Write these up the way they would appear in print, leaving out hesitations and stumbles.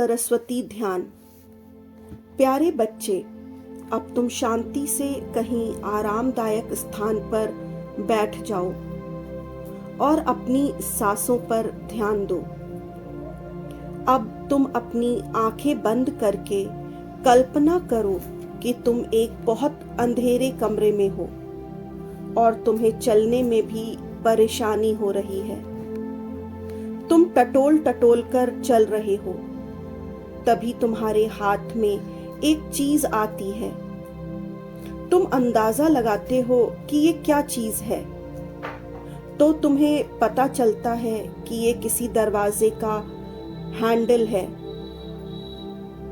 सरस्वती ध्यान। प्यारे बच्चे, अब तुम शांति से कहीं आरामदायक स्थान पर बैठ जाओ और अपनी सांसों पर ध्यान दो। अब तुम अपनी आंखें बंद करके कल्पना करो कि तुम एक बहुत अंधेरे कमरे में हो और तुम्हें चलने में भी परेशानी हो रही है। तुम टटोल टटोल कर चल रहे हो, तभी तुम्हारे हाथ में एक चीज आती है। तुम अंदाजा लगाते हो कि ये क्या चीज है, तो तुम्हें पता चलता है कि ये किसी दरवाजे का हैंडल है।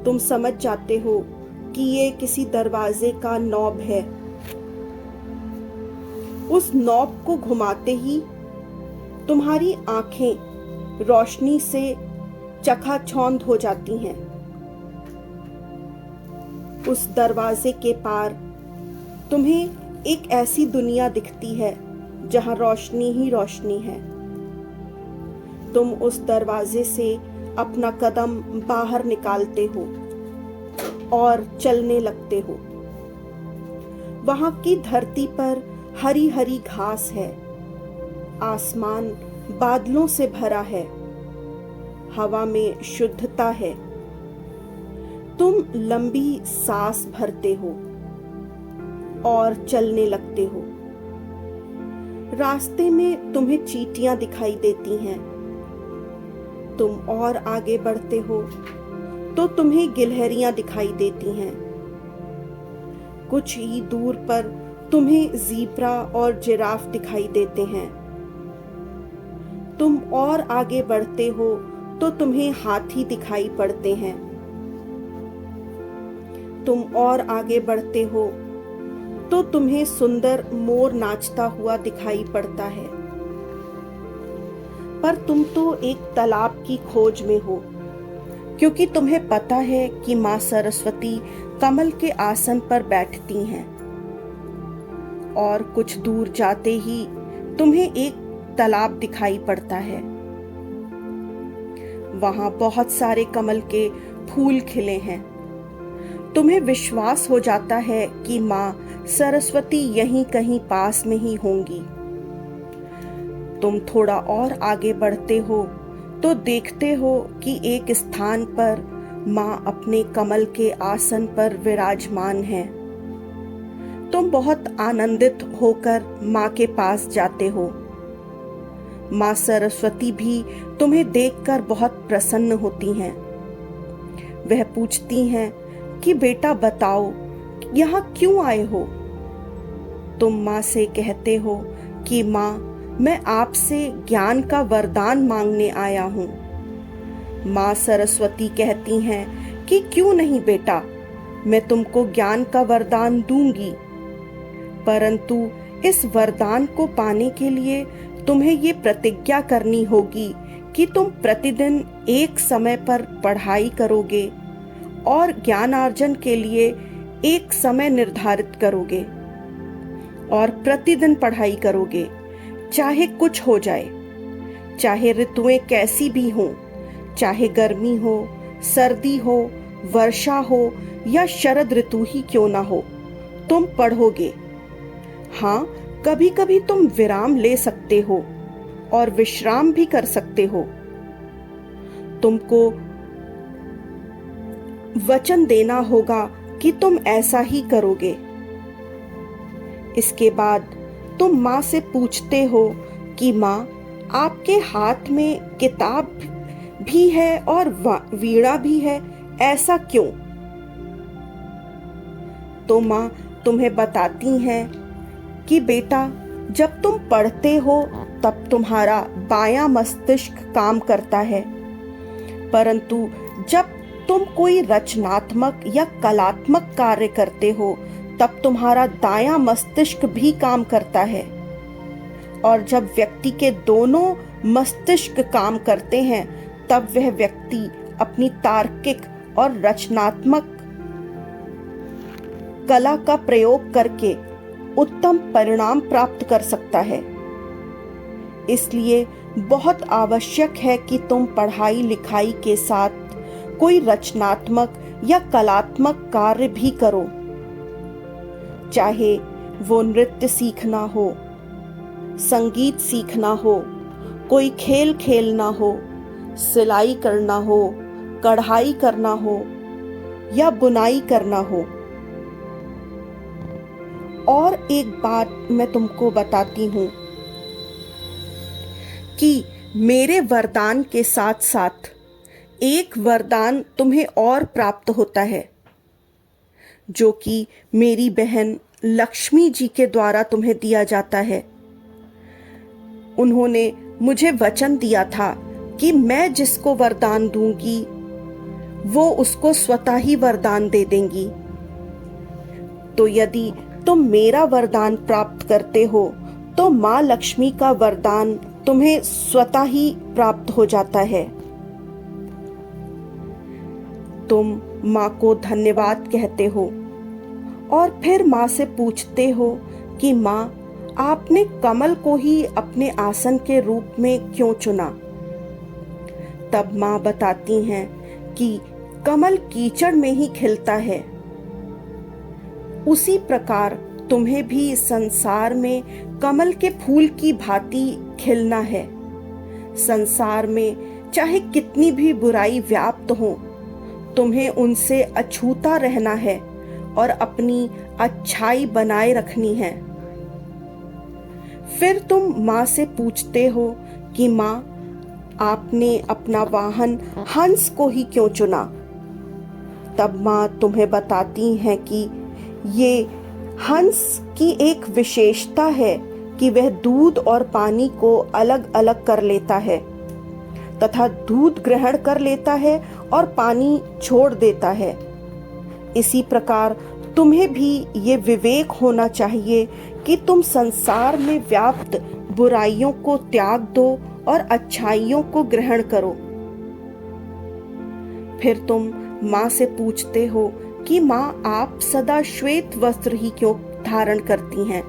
तुम समझ जाते हो कि ये किसी दरवाजे का नॉब है। उस नॉब को घुमाते ही तुम्हारी आंखें रोशनी से चकाचौंध हो जाती हैं। उस दरवाजे के पार तुम्हें एक ऐसी दुनिया दिखती है जहां रोशनी ही रोशनी है। तुम उस दरवाजे से अपना कदम बाहर निकालते हो और चलने लगते हो। वहां की धरती पर हरी हरी घास है, आसमान बादलों से भरा है, हवा में शुद्धता है। तुम लंबी सांस भरते हो और चलने लगते हो। रास्ते में तुम्हें चींटियां दिखाई देती हैं। तुम और आगे बढ़ते हो तो तुम्हें गिलहरियां दिखाई देती हैं। कुछ ही दूर पर तुम्हें ज़ीब्रा और जिराफ दिखाई देते हैं। तुम और आगे बढ़ते हो तो तुम्हें हाथी दिखाई पड़ते हैं। तुम और आगे बढ़ते हो तो तुम्हें सुंदर मोर नाचता हुआ दिखाई पड़ता है। पर तुम तो एक तालाब की खोज में हो, क्योंकि तुम्हें पता है कि मां सरस्वती कमल के आसन पर बैठती हैं। और कुछ दूर जाते ही तुम्हें एक तालाब दिखाई पड़ता है। वहां बहुत सारे कमल के फूल खिले हैं। तुम्हें विश्वास हो जाता है कि मां सरस्वती यहीं कहीं पास में ही होंगी। तुम थोड़ा और आगे बढ़ते हो तो देखते हो कि एक स्थान पर मां अपने कमल के आसन पर विराजमान है। तुम बहुत आनंदित होकर मां के पास जाते हो। मां सरस्वती भी तुम्हें देखकर बहुत प्रसन्न होती हैं। वह पूछती हैं कि बेटा बताओ, यहाँ क्यों आए हो? तुम मां से कहते हो कि मां, मैं आपसे ज्ञान का वरदान मांगने आया हूँ। मां सरस्वती कहती हैं कि क्यों नहीं बेटा, मैं तुमको ज्ञान का वरदान दूंगी, परंतु इस वरदान को पाने के लिए तुम्हें ये प्रतिज्ञा करनी होगी कि तुम प्रतिदिन एक समय पर पढ़ाई करोगे और ज्ञानार्जन के लिए एक समय निर्धारित करोगे और प्रतिदिन पढ़ाई करोगे, चाहे कुछ हो जाए, चाहे ऋतुएं कैसी भी हों, चाहे गर्मी हो, सर्दी हो, वर्षा हो या शरद ऋतु ही क्यों ना हो, तुम पढ़ोगे। हाँ, कभी कभी तुम विराम ले सकते हो और विश्राम भी कर सकते हो। तुमको वचन देना होगा कि तुम ऐसा ही करोगे। इसके बाद तुम मां से पूछते हो कि मां, आपके हाथ में किताब भी है और वीणा भी है, ऐसा क्यों? तो मां तुम्हें बताती हैं कि बेटा, जब तुम पढ़ते हो तब तुम्हारा बायां मस्तिष्क काम करता है, परंतु जब तुम कोई रचनात्मक या कलात्मक कार्य करते हो तब तुम्हारा दायां मस्तिष्क भी काम करता है। और जब व्यक्ति के दोनों मस्तिष्क काम करते हैं तब वह व्यक्ति अपनी तार्किक और रचनात्मक कला का प्रयोग करके उत्तम परिणाम प्राप्त कर सकता है। इसलिए बहुत आवश्यक है कि तुम पढ़ाई लिखाई के साथ कोई रचनात्मक या कलात्मक कार्य भी करो, चाहे वो नृत्य सीखना हो, संगीत सीखना हो, कोई खेल खेलना हो, सिलाई करना हो, कढ़ाई करना हो या बुनाई करना हो। और एक बात मैं तुमको बताती हूँ कि मेरे वरदान के साथ साथ एक वरदान तुम्हें और प्राप्त होता है, जो कि मेरी बहन लक्ष्मी जी के द्वारा तुम्हें दिया जाता है। उन्होंने मुझे वचन दिया था कि मैं जिसको वरदान दूंगी वो उसको स्वतः ही वरदान दे देंगी। तो यदि तुम मेरा वरदान प्राप्त करते हो तो माँ लक्ष्मी का वरदान तुम्हें स्वतः ही प्राप्त हो जाता है। तुम माँ को धन्यवाद कहते हो और फिर माँ से पूछते हो कि माँ, आपने कमल को ही अपने आसन के रूप में क्यों चुना? तब माँ बताती हैं कि कमल कीचड़ में ही खिलता है, उसी प्रकार तुम्हें भी संसार में कमल के फूल की भांति खिलना है। संसार में चाहे कितनी भी बुराई व्याप्त हो, तुम्हें उनसे अछूता रहना है और अपनी अच्छाई बनाए रखनी है। फिर तुम माँ से पूछते हो कि माँ, आपने अपना वाहन हंस को ही क्यों चुना? तब माँ तुम्हें बताती हैं कि ये हंस की एक विशेषता है कि वह दूध और पानी को अलग अलग कर लेता है तथा दूध ग्रहण कर लेता है और पानी छोड़ देता है। इसी प्रकार तुम्हें भी ये विवेक होना चाहिए कि तुम संसार में व्याप्त बुराइयों को त्याग दो और अच्छाइयों को ग्रहण करो। फिर तुम माँ से पूछते हो कि माँ, आप सदा श्वेत वस्त्र ही क्यों धारण करती हैं?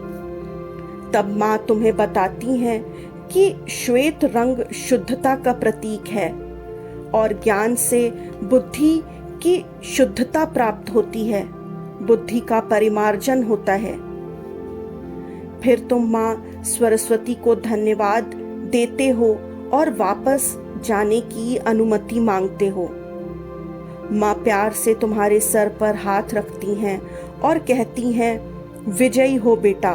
तब माँ तुम्हें बताती हैं कि श्वेत रंग शुद्धता का प्रतीक है और ज्ञान से बुद्धि की शुद्धता प्राप्त होती है, बुद्धि का परिमार्जन होता है। फिर तुम माँ सरस्वती को धन्यवाद देते हो और वापस जाने की अनुमति मांगते हो। माँ प्यार से तुम्हारे सर पर हाथ रखती हैं और कहती हैं, विजयी हो बेटा,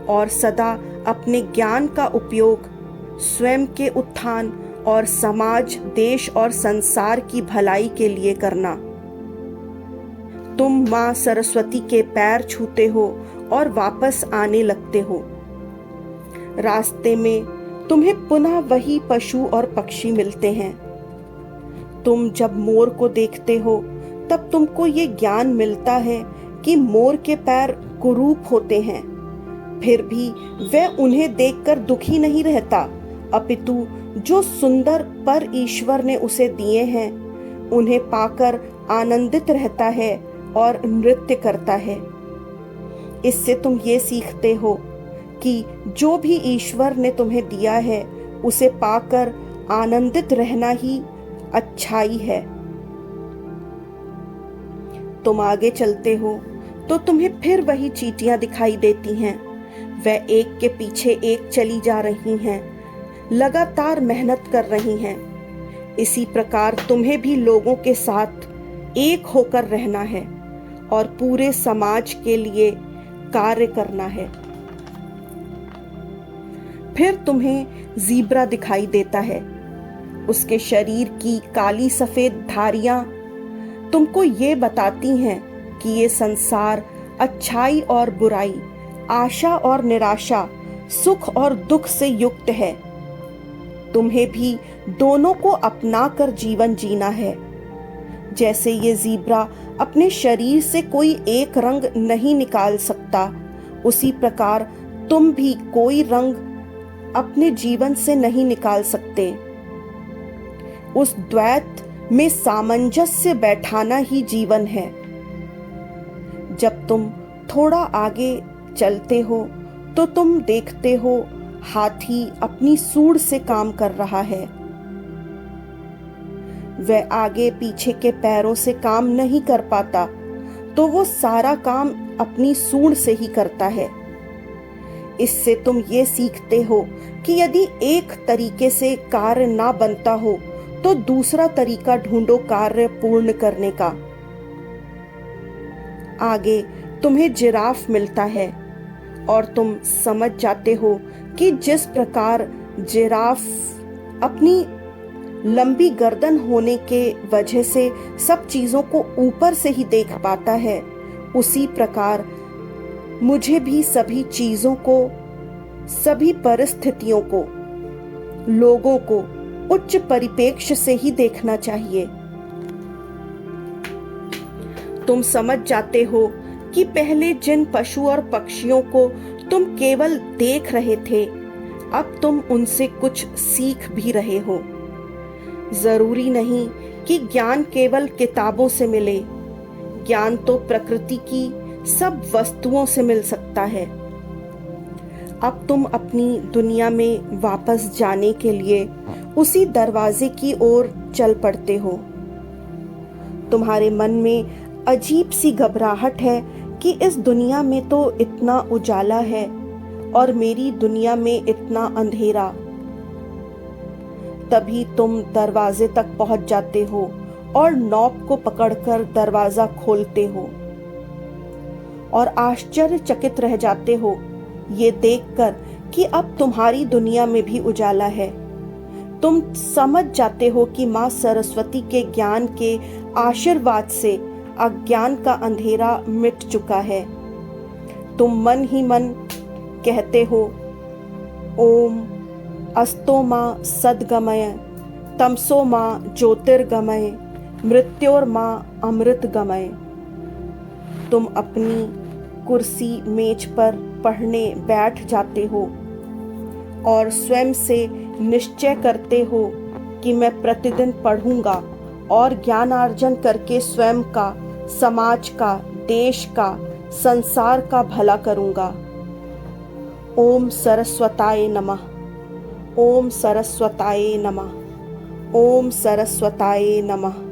और सदा अपने ज्ञान का उपयोग स्वयं के उत्थान और समाज, देश और संसार की भलाई के लिए करना। तुम माँ सरस्वती के पैर छूते हो और वापस आने लगते हो। रास्ते में तुम्हें पुनः वही पशु और पक्षी मिलते हैं। तुम जब मोर को देखते हो तब तुमको ये ज्ञान मिलता है कि मोर के पैर कुरूप होते हैं, फिर भी वह उन्हें देखकर दुखी नहीं रहता, अपितु जो सुंदर पर ईश्वर ने उसे दिए हैं उन्हें पाकर आनंदित रहता है और नृत्य करता है। इससे तुम ये सीखते हो कि जो भी ईश्वर ने तुम्हें दिया है उसे पाकर आनंदित रहना ही अच्छाई है। तुम आगे चलते हो तो तुम्हें फिर वही चींटियां दिखाई देती हैं। वह एक के पीछे एक चली जा रही हैं, लगातार मेहनत कर रही हैं। इसी प्रकार तुम्हें भी लोगों के साथ एक होकर रहना है और पूरे समाज के लिए कार्य करना है। फिर तुम्हें ज़ीब्रा दिखाई देता है। उसके शरीर की काली सफेद धारियां तुमको ये बताती हैं कि ये संसार अच्छाई और बुराई, आशा और निराशा, सुख और दुख से युक्त है। तुम्हें भी दोनों को अपना कर जीवन जीना है। जैसे ये ज़ीब्रा अपने शरीर से कोई एक रंग नहीं निकाल सकता, उसी प्रकार तुम भी कोई रंग अपने जीवन से नहीं निकाल सकते। उस द्वैत में सामंजस्य बैठाना ही जीवन है। जब तुम थोड़ा आगे चलते हो तो तुम देखते हो हाथी अपनी सूंड से काम कर रहा है। वह आगे पीछे के पैरों से काम नहीं कर पाता तो वो सारा काम अपनी सूंड से ही करता है। इससे तुम ये सीखते हो कि यदि एक तरीके से कार्य ना बनता हो तो दूसरा तरीका ढूंढो कार्य पूर्ण करने का। आगे तुम्हें जिराफ मिलता है और तुम समझ जाते हो कि जिस प्रकार जिराफ अपनी लंबी गर्दन होने के वजह से सब चीजों को ऊपर से ही देख पाता है, उसी प्रकार मुझे भी सभी चीजों को, सभी परिस्थितियों को, लोगों को उच्च परिप्रेक्ष्य से ही देखना चाहिए। तुम समझ जाते हो कि पहले जिन पशु और पक्षियों को तुम केवल देख रहे थे, अब तुम उनसे कुछ सीख भी रहे हो। जरूरी नहीं कि ज्ञान केवल किताबों से मिले, ज्ञान तो प्रकृति की सब वस्तुओं से मिल सकता है। अब तुम अपनी दुनिया में वापस जाने के लिए उसी दरवाजे की ओर चल पड़ते हो। तुम्हारे मन में अजीब सी घबराहट है कि इस दुनिया में तो इतना उजाला है और मेरी दुनिया में इतना अंधेरा। तभी तुम दरवाजे तक पहुंच जाते हो और नॉब को पकड़कर दरवाजा खोलते हो और आश्चर्यचकित रह जाते हो ये देखकर कि अब तुम्हारी दुनिया में भी उजाला है। तुम समझ जाते हो कि माँ सरस्वती के ज्ञान के आशीर्वाद से अज्ञान का अंधेरा मिट चुका है। तुम मन ही मन कहते हो, ओम अस्तो माँ सद्गमय, तमसो माँ ज्योतिर्गमय, मृत्योर माँ अमृतगमय। तुम अपनी कुर्सी मेज पर पढ़ने बैठ जाते हो और स्वयं से निश्चय करते हो कि मैं प्रतिदिन पढ़ूंगा और ज्ञानार्जन करके स्वयं का, समाज का, देश का, संसार का भला करूंगा। ओम सरस्वताय नमः। ओम सरस्वताय नमः। ओम सरस्वताय नमः।